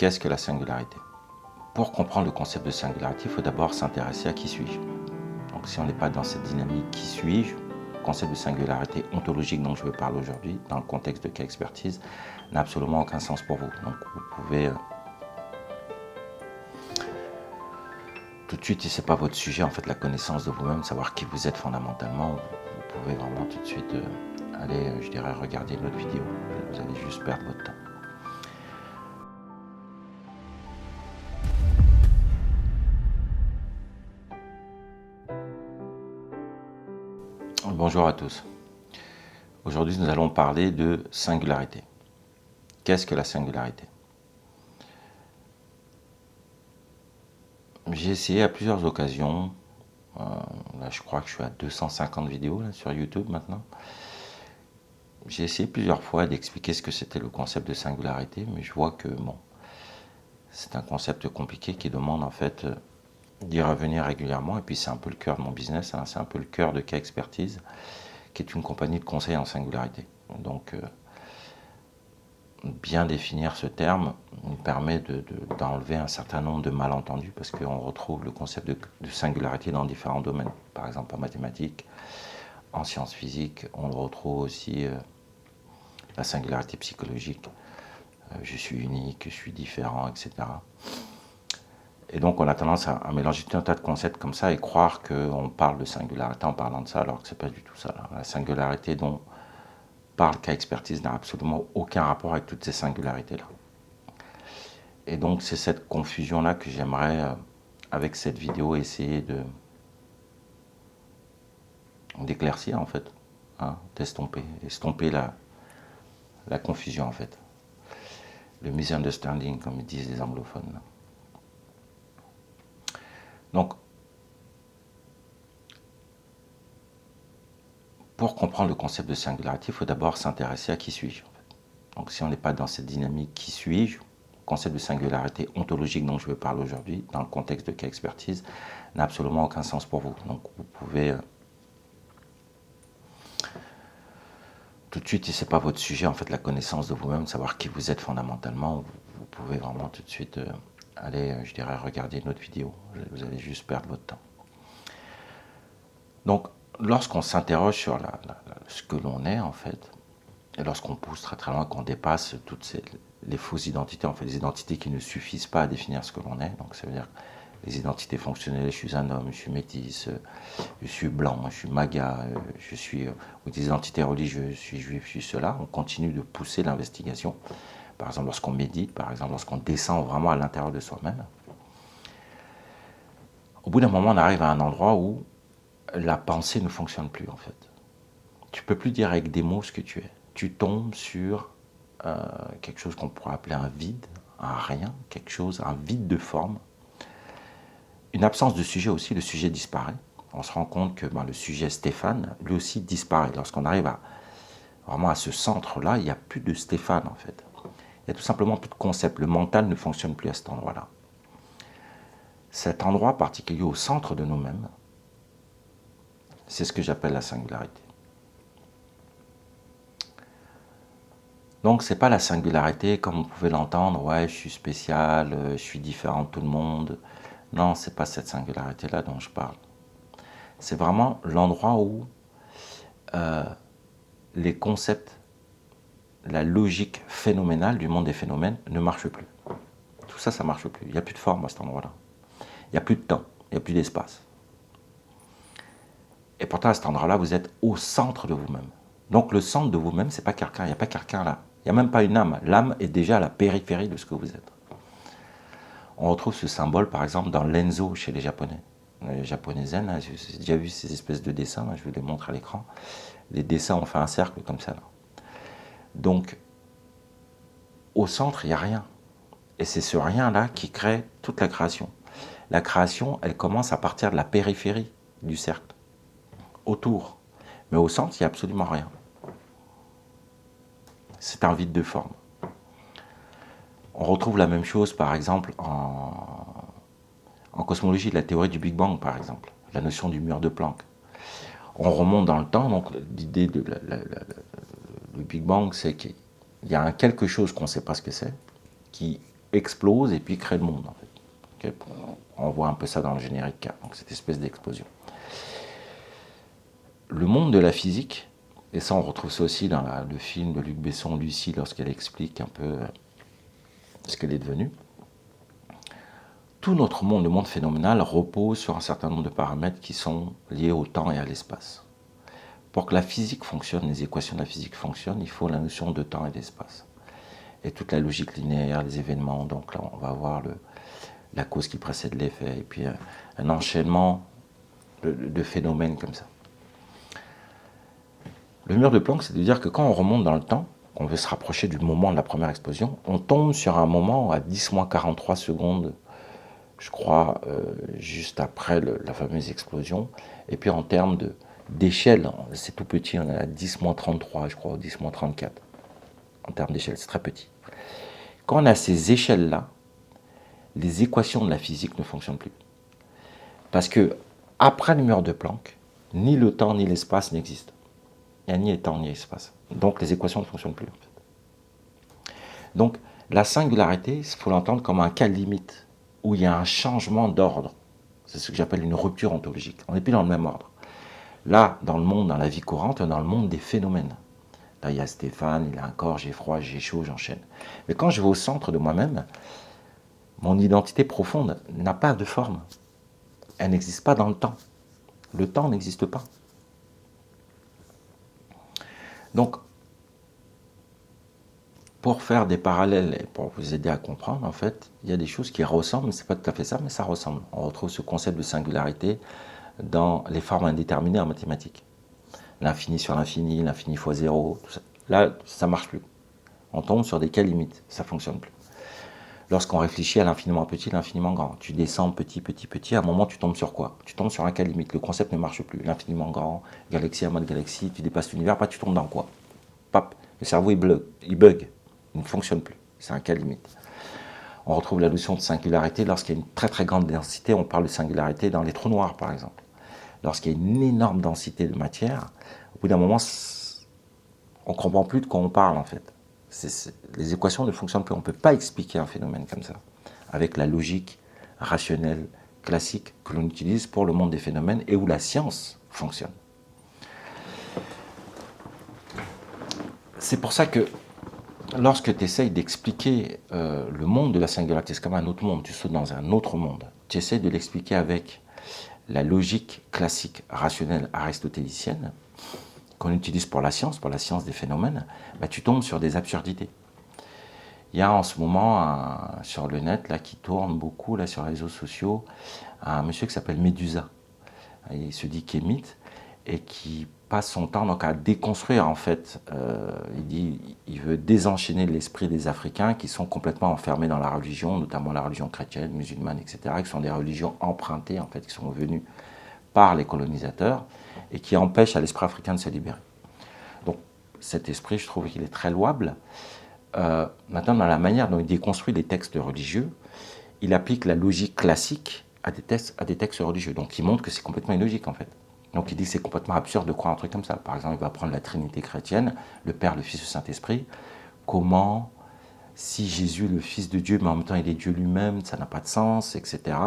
Qu'est-ce que la singularité? Pour comprendre le concept de singularité, il faut d'abord s'intéresser à qui suis-je. Donc si on n'est pas dans cette dynamique qui suis-je, le concept de singularité ontologique dont je veux parler aujourd'hui, dans le contexte de cas expertise, n'a absolument aucun sens pour vous. Donc vous pouvez tout de suite, si ce n'est pas votre sujet, en fait, la connaissance de vous-même, savoir qui vous êtes fondamentalement, vous pouvez vraiment tout de suite aller, je dirais, regarder une autre vidéo. Vous allez juste perdre votre temps. Bonjour à tous. Aujourd'hui, nous allons parler de singularité. Qu'est-ce que la singularité? J'ai essayé à plusieurs occasions, là je crois que je suis à 250 vidéos là, sur YouTube maintenant. J'ai essayé plusieurs fois d'expliquer ce que c'était le concept de singularité, mais je vois que bon, c'est un concept compliqué qui demande en fait d'y revenir régulièrement, et puis c'est un peu le cœur de mon business, hein, c'est un peu le cœur de Cas Expertise, qui est une compagnie de conseil en singularité. Donc bien définir ce terme nous permet d'enlever un certain nombre de malentendus, parce qu'on retrouve le concept de singularité dans différents domaines. Par exemple en mathématiques, en sciences physiques, on le retrouve aussi la singularité psychologique. Je suis unique, je suis différent, etc. Et donc on a tendance à mélanger tout un tas de concepts comme ça et croire qu'on parle de singularité en parlant de ça, alors que ce n'est pas du tout ça. Là. La singularité dont parle Cas Expertise n'a absolument aucun rapport avec toutes ces singularités-là. Et donc c'est cette confusion-là que j'aimerais, avec cette vidéo, essayer d'éclaircir en fait, hein, estomper la confusion en fait. Le misunderstanding, comme ils disent les anglophones. Donc, pour comprendre le concept de singularité, il faut d'abord s'intéresser à qui suis-je. En fait. Donc si on n'est pas dans cette dynamique qui suis-je, le concept de singularité ontologique dont je veux parler aujourd'hui, dans le contexte de Cas Expertise, n'a absolument aucun sens pour vous. Donc vous pouvez tout de suite, si ce n'est pas votre sujet, en fait, la connaissance de vous-même, savoir qui vous êtes fondamentalement, vous pouvez vraiment tout de suite aller, je dirais, regarder une autre vidéo. Vous allez juste perdre votre temps. Donc, lorsqu'on s'interroge sur ce que l'on est, en fait, et lorsqu'on pousse très très loin, qu'on dépasse toutes les fausses identités, en fait, les identités qui ne suffisent pas à définir ce que l'on est, donc ça veut dire les identités fonctionnelles, je suis un homme, je suis métis, je suis blanc, je suis maga, je suis ou des identités religieuses, je suis juif, je suis cela. On continue de pousser l'investigation. Par exemple, lorsqu'on médite, par exemple, lorsqu'on descend vraiment à l'intérieur de soi-même. Au bout d'un moment, on arrive à un endroit où la pensée ne fonctionne plus, en fait. Tu ne peux plus dire avec des mots ce que tu es. Tu tombes sur quelque chose qu'on pourrait appeler un vide, un rien, quelque chose, un vide de forme. Une absence de sujet aussi, le sujet disparaît. On se rend compte que le sujet Stéphane, lui aussi, disparaît. Lorsqu'on arrive vraiment à ce centre-là, il n'y a plus de Stéphane, en fait. Il n'y a tout simplement plus de concept. Le mental ne fonctionne plus à cet endroit-là. Cet endroit particulier au centre de nous-mêmes, c'est ce que j'appelle la singularité. Donc, ce n'est pas la singularité comme vous pouvez l'entendre, ouais, je suis spécial, je suis différent de tout le monde. Non, ce n'est pas cette singularité-là dont je parle. C'est vraiment l'endroit où les concepts, la logique phénoménale du monde des phénomènes ne marche plus. Tout ça, ça ne marche plus. Il n'y a plus de forme à cet endroit-là. Il n'y a plus de temps, il n'y a plus d'espace. Et pourtant, à cet endroit-là, vous êtes au centre de vous-même. Donc le centre de vous-même, ce n'est pas quelqu'un, il n'y a pas quelqu'un là. Il n'y a même pas une âme. L'âme est déjà à la périphérie de ce que vous êtes. On retrouve ce symbole, par exemple, dans l'Enzo chez les Japonais. Les Japonais zen, hein, j'ai déjà vu ces espèces de dessins, là, je vous les montre à l'écran. Les dessins ont fait un cercle comme ça. Là. Donc, au centre, il n'y a rien. Et c'est ce rien-là qui crée toute la création. La création, elle commence à partir de la périphérie du cercle, autour. Mais au centre, il n'y a absolument rien. C'est un vide de forme. On retrouve la même chose, par exemple, en cosmologie, la théorie du Big Bang, par exemple, la notion du mur de Planck. On remonte dans le temps, donc l'idée du Big Bang, c'est qu'il y a quelque chose qu'on ne sait pas ce que c'est, qui explose et puis crée le monde, en fait. Okay, on voit un peu ça dans le générique, donc cette espèce d'explosion. Le monde de la physique, et ça on retrouve ça aussi dans le film de Luc Besson, Lucie, lorsqu'elle explique un peu ce qu'elle est devenue. Tout notre monde, le monde phénoménal, repose sur un certain nombre de paramètres qui sont liés au temps et à l'espace. Pour que la physique fonctionne, les équations de la physique fonctionnent, il faut la notion de temps et d'espace. Et toute la logique linéaire, les événements, donc là on va voir la cause qui précède l'effet, et puis un enchaînement de phénomènes comme ça. Le mur de Planck, c'est de dire que quand on remonte dans le temps, on veut se rapprocher du moment de la première explosion, on tombe sur un moment à 10-43 secondes, je crois, juste après la fameuse explosion. Et puis en termes d'échelle, c'est tout petit, on est à 10-33, je crois, ou 10-34. En termes d'échelle, c'est très petit. Quand on a ces échelles-là, les équations de la physique ne fonctionnent plus. Parce que après le mur de Planck, ni le temps ni l'espace n'existent. Il n'y a ni temps ni espace. Donc les équations ne fonctionnent plus. En fait. Donc la singularité, il faut l'entendre comme un cas limite, où il y a un changement d'ordre. C'est ce que j'appelle une rupture ontologique. On n'est plus dans le même ordre. Là, dans le monde, dans la vie courante, on est dans le monde des phénomènes. Là, il y a Stéphane, il a un corps, j'ai froid, j'ai chaud, j'enchaîne. Mais quand je vais au centre de moi-même, mon identité profonde n'a pas de forme. Elle n'existe pas dans le temps. Le temps n'existe pas. Donc, pour faire des parallèles et pour vous aider à comprendre, en fait, il y a des choses qui ressemblent, mais ce n'est pas tout à fait ça, mais ça ressemble. On retrouve ce concept de singularité dans les formes indéterminées en mathématiques. L'infini sur l'infini fois zéro, tout ça. Là, ça ne marche plus. On tombe sur des cas limites, ça ne fonctionne plus. Lorsqu'on réfléchit à l'infiniment petit, l'infiniment grand, tu descends petit, petit, petit, à un moment tu tombes sur quoi? Tu tombes sur un cas limite, le concept ne marche plus. L'infiniment grand, galaxie à mode galaxie, tu dépasses l'univers, pas tu tombes dans quoi? Pap, le cerveau il bug, il ne fonctionne plus, c'est un cas limite. On retrouve la notion de singularité lorsqu'il y a une très très grande densité, on parle de singularité dans les trous noirs par exemple. Lorsqu'il y a une énorme densité de matière, au bout d'un moment, on ne comprend plus de quoi on parle en fait. Les équations ne fonctionnent plus, on ne peut pas expliquer un phénomène comme ça, avec la logique rationnelle classique que l'on utilise pour le monde des phénomènes et où la science fonctionne. C'est pour ça que lorsque tu essayes d'expliquer le monde de la singularité, c'est comme un autre monde, tu sautes dans un autre monde, tu essayes de l'expliquer avec la logique classique rationnelle aristotélicienne, qu'on utilise pour la science des phénomènes, bah, tu tombes sur des absurdités. Il y a en ce moment sur le net là, qui tourne beaucoup là, sur les réseaux sociaux un monsieur qui s'appelle Médusa. Il se dit kémite et qui passe son temps donc, à déconstruire en fait. Il dit il veut désenchaîner l'esprit des Africains qui sont complètement enfermés dans la religion, notamment la religion chrétienne, musulmane, etc., qui sont des religions empruntées en fait, qui sont venues par les colonisateurs et qui empêchent à l'esprit africain de se libérer. Donc cet esprit, je trouve qu'il est très louable. Maintenant, dans la manière dont il déconstruit les textes religieux, il applique la logique classique à des textes religieux. Donc il montre que c'est complètement illogique en fait. Donc il dit que c'est complètement absurde de croire un truc comme ça. Par exemple, il va prendre la Trinité chrétienne, le Père, le Fils, le Saint-Esprit. Comment, si Jésus est le Fils de Dieu, mais en même temps il est Dieu lui-même, ça n'a pas de sens, etc.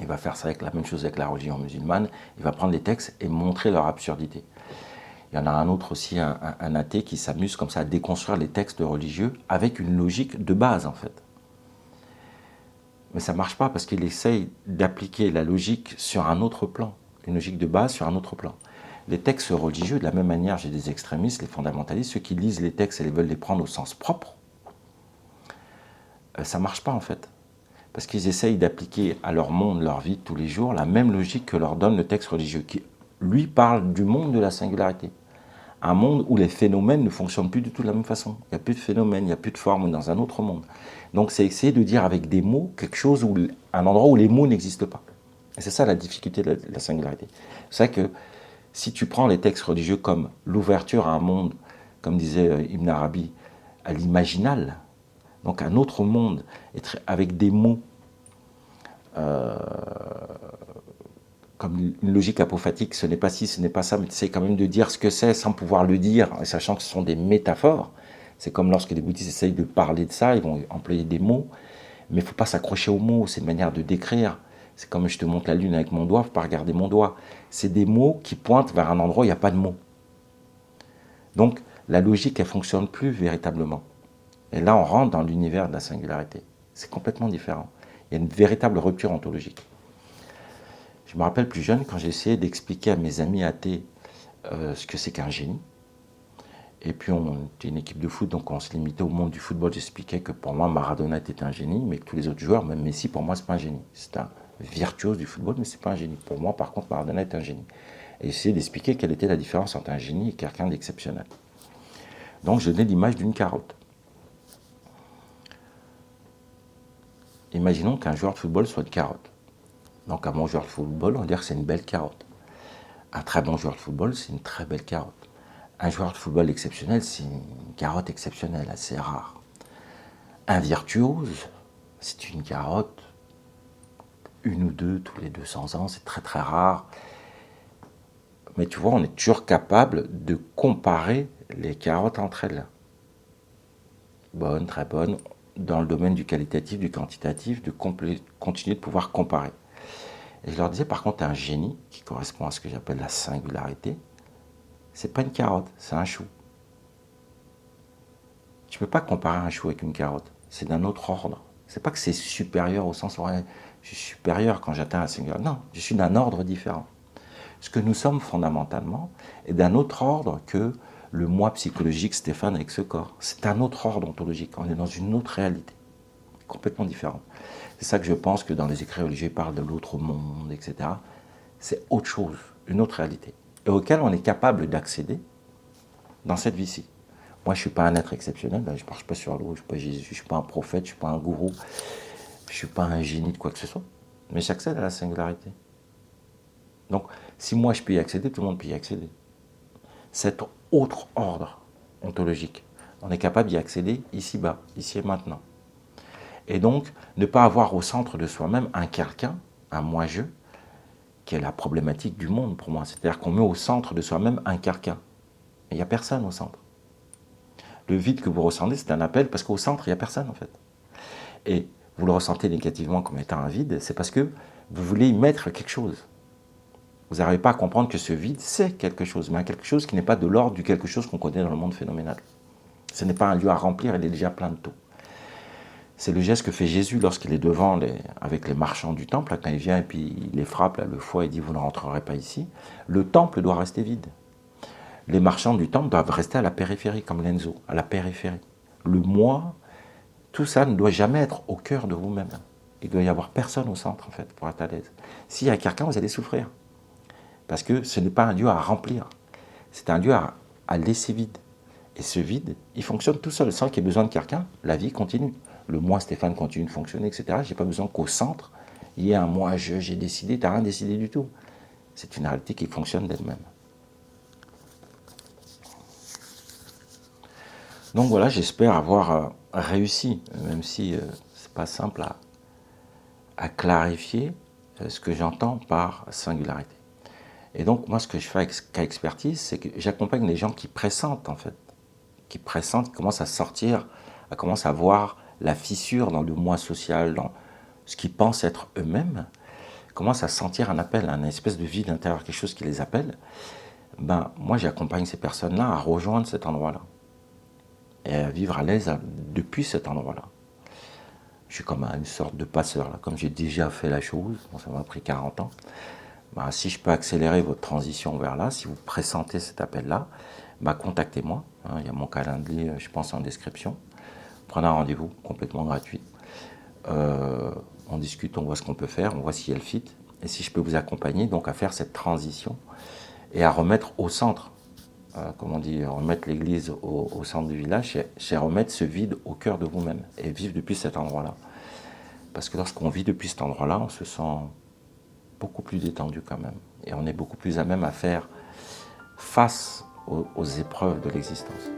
Il va faire ça avec la même chose avec la religion musulmane. Il va prendre les textes et montrer leur absurdité. Il y en a un autre aussi, un athée, qui s'amuse comme ça à déconstruire les textes religieux avec une logique de base en fait. Mais ça ne marche pas parce qu'il essaye d'appliquer la logique sur un autre plan, une logique de base sur un autre plan. Les textes religieux, de la même manière, j'ai des extrémistes, les fondamentalistes, ceux qui lisent les textes et veulent les prendre au sens propre, ça ne marche pas en fait. Parce qu'ils essayent d'appliquer à leur monde, leur vie de tous les jours, la même logique que leur donne le texte religieux, qui lui parle du monde de la singularité. Un monde où les phénomènes ne fonctionnent plus du tout de la même façon. Il n'y a plus de phénomènes, il n'y a plus de formes dans un autre monde. Donc c'est essayer de dire avec des mots quelque chose, un endroit où les mots n'existent pas. Et c'est ça la difficulté de la singularité. C'est vrai que si tu prends les textes religieux comme l'ouverture à un monde, comme disait Ibn Arabi, à l'imaginal, donc un autre monde, avec des mots comme une logique apophatique, ce n'est pas ci, ce n'est pas ça, mais tu essaies quand même de dire ce que c'est sans pouvoir le dire, sachant que ce sont des métaphores, C'est comme lorsque les bouddhistes essayent de parler de ça, ils vont employer des mots, mais il ne faut pas s'accrocher aux mots, c'est une manière de décrire. C'est comme je te montre la lune avec mon doigt, il ne faut pas regarder mon doigt. C'est des mots qui pointent vers un endroit où il n'y a pas de mots. Donc la logique, elle ne fonctionne plus véritablement. Et là, on rentre dans l'univers de la singularité. C'est complètement différent. Il y a une véritable rupture ontologique. Je me rappelle plus jeune, quand j'ai essayé d'expliquer à mes amis athées ce que c'est qu'un génie. Et puis on était une équipe de foot, donc on se limitait au monde du football. J'expliquais que pour moi, Maradona était un génie, mais que tous les autres joueurs, même Messi, pour moi, c'est pas un génie. C'est un virtuose du football, mais c'est pas un génie. Pour moi, par contre, Maradona est un génie. Et essayer d'expliquer quelle était la différence entre un génie et quelqu'un d'exceptionnel. Donc je donnais l'image d'une carotte. Imaginons qu'un joueur de football soit une carotte. Donc un bon joueur de football, on va dire que c'est une belle carotte. Un très bon joueur de football, c'est une très belle carotte. Un joueur de football exceptionnel, c'est une carotte exceptionnelle, assez rare. Un virtuose, c'est une carotte, une ou deux tous les 200 ans, c'est très très rare. Mais tu vois, on est toujours capable de comparer les carottes entre elles. Bonne, très bonne, dans le domaine du qualitatif, du quantitatif, de continuer de pouvoir comparer. Et je leur disais, par contre, un génie, qui correspond à ce que j'appelle la singularité, c'est pas une carotte, c'est un chou. Tu ne peux pas comparer un chou avec une carotte, c'est d'un autre ordre. C'est pas que c'est supérieur au sens où je suis supérieur quand j'atteins la singularité. Non, je suis d'un ordre différent. Ce que nous sommes fondamentalement est d'un autre ordre que le moi psychologique Stéphane avec ce corps. C'est un autre ordre ontologique, on est dans une autre réalité, complètement différente. C'est ça que je pense que dans les écrits religieux, ils parlent de l'autre monde, etc. C'est autre chose, une autre réalité, et auquel on est capable d'accéder dans cette vie-ci. Moi, je ne suis pas un être exceptionnel, je ne marche pas sur l'eau, je ne suis pas Jésus, je ne suis pas un prophète, je ne suis pas un gourou, je ne suis pas un génie de quoi que ce soit, mais j'accède à la singularité. Donc, si moi je peux y accéder, tout le monde peut y accéder. Cet autre ordre ontologique, on est capable d'y accéder ici-bas, ici et maintenant. Et donc, ne pas avoir au centre de soi-même un quelqu'un, un moi-je, qui est la problématique du monde pour moi. C'est-à-dire qu'on met au centre de soi-même un quelqu'un. Il n'y a personne au centre. Le vide que vous ressentez, c'est un appel parce qu'au centre, il n'y a personne en fait. Et vous le ressentez négativement comme étant un vide, c'est parce que vous voulez y mettre quelque chose. Vous n'arrivez pas à comprendre que ce vide, c'est quelque chose, mais quelque chose qui n'est pas de l'ordre du quelque chose qu'on connaît dans le monde phénoménal. Ce n'est pas un lieu à remplir, il est déjà plein de tout. C'est le geste que fait Jésus lorsqu'il est devant avec les marchands du temple, là, quand il vient et puis il les frappe, là, le foie, et dit « vous ne rentrerez pas ici ». Le temple doit rester vide. Les marchands du temple doivent rester à la périphérie, comme Lenzo, à la périphérie. Le moi, tout ça ne doit jamais être au cœur de vous-même. Il doit y avoir personne au centre, en fait, pour être à l'aise. S'il y a quelqu'un, vous allez souffrir. Parce que ce n'est pas un lieu à remplir. C'est un lieu à laisser vide. Et ce vide, il fonctionne tout seul, sans qu'il y ait besoin de quelqu'un. La vie continue. Le moi, Stéphane, continue de fonctionner, etc. Je n'ai pas besoin qu'au centre, il y ait un moi, j'ai décidé, tu n'as rien décidé du tout. C'est une réalité qui fonctionne d'elle-même. Donc voilà, j'espère avoir réussi, même si ce n'est pas simple à clarifier ce que j'entends par singularité. Et donc moi, ce que je fais avec K-Expertise, c'est que j'accompagne les gens qui pressentent en fait, qui pressentent, qui commencent à sortir, commencent à voir la fissure dans le moi social, dans ce qu'ils pensent être eux-mêmes, commencent à sentir un appel, une espèce de vide intérieur, quelque chose qui les appelle. Ben, moi, j'accompagne ces personnes-là à rejoindre cet endroit-là et à vivre à l'aise depuis cet endroit-là. Je suis comme une sorte de passeur, là. Comme j'ai déjà fait la chose, bon, ça m'a pris 40 ans, ben, si je peux accélérer votre transition vers là, si vous pressentez cet appel-là, ben, contactez-moi. Hein, il y a mon calendrier, je pense, en description. Prenez un rendez-vous complètement gratuit. On discute, on voit ce qu'on peut faire, on voit si elle fit. Et si je peux vous accompagner donc à faire cette transition et à remettre au centre, comme on dit, remettre l'église au centre du village, c'est remettre ce vide au cœur de vous-même et vivre depuis cet endroit-là. Parce que lorsqu'on vit depuis cet endroit-là, on se sent beaucoup plus détendu quand même. Et on est beaucoup plus à même à faire face aux épreuves de l'existence.